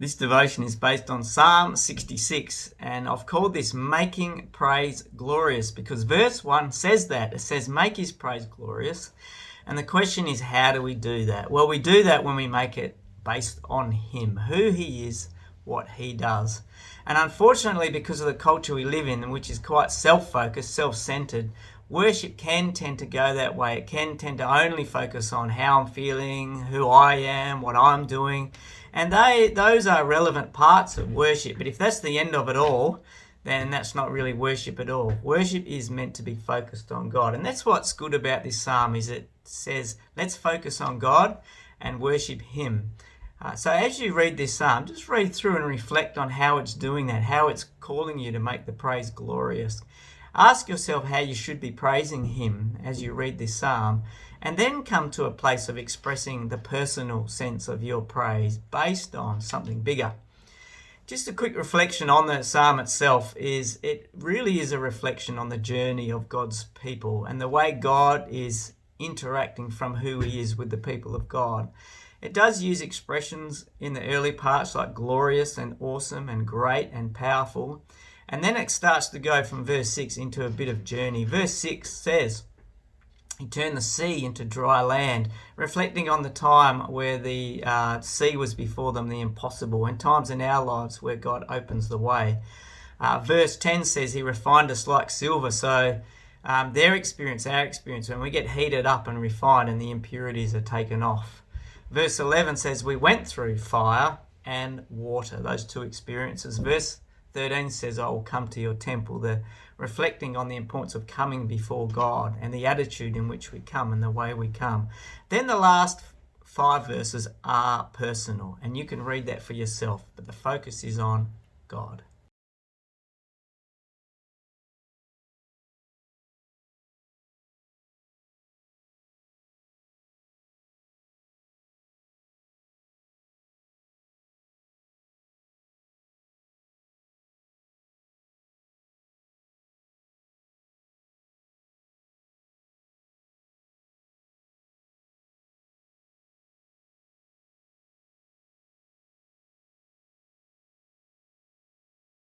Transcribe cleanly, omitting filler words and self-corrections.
This devotion is based on Psalm 66, and I've called this Making Praise Glorious because verse 1 says that. It says, make his praise glorious. And the question is, how do we do that? Well, we do that when we make it based on him, who he is, what he does. And unfortunately, because of the culture we live in, which is quite self-focused, self-centered, worship can tend to go that way. It can tend to only focus on how I'm feeling, who I am, what I'm doing. And those are relevant parts of worship. But if that's the end of it all, then that's not really worship at all. Worship is meant to be focused on God. And that's what's good about this psalm, is it says, let's focus on God and worship him. So as you read this psalm, just read through and reflect on how it's doing that, how it's calling you to make the praise glorious. Ask yourself how you should be praising him as you read this psalm, and then come to a place of expressing the personal sense of your praise based on something bigger. Just a quick reflection on the psalm itself is it really is a reflection on the journey of God's people and the way God is interacting from who he is with the people of God. It does use expressions in the early parts like glorious and awesome and great and powerful. And then it starts to go from verse 6 into a bit of journey. Verse 6 says, he turned the sea into dry land, reflecting on the time where the sea was before them, the impossible, and times in our lives where God opens the way. Verse 10 says he refined us like silver. So their experience, our experience, when we get heated up and refined and the impurities are taken off. Verse 11 says we went through fire and water, those two experiences. Verse 13 says, I will come to your temple, the reflecting on the importance of coming before God and the attitude in which we come and the way we come. Then the last 5 verses are personal, and you can read that for yourself, but the focus is on God.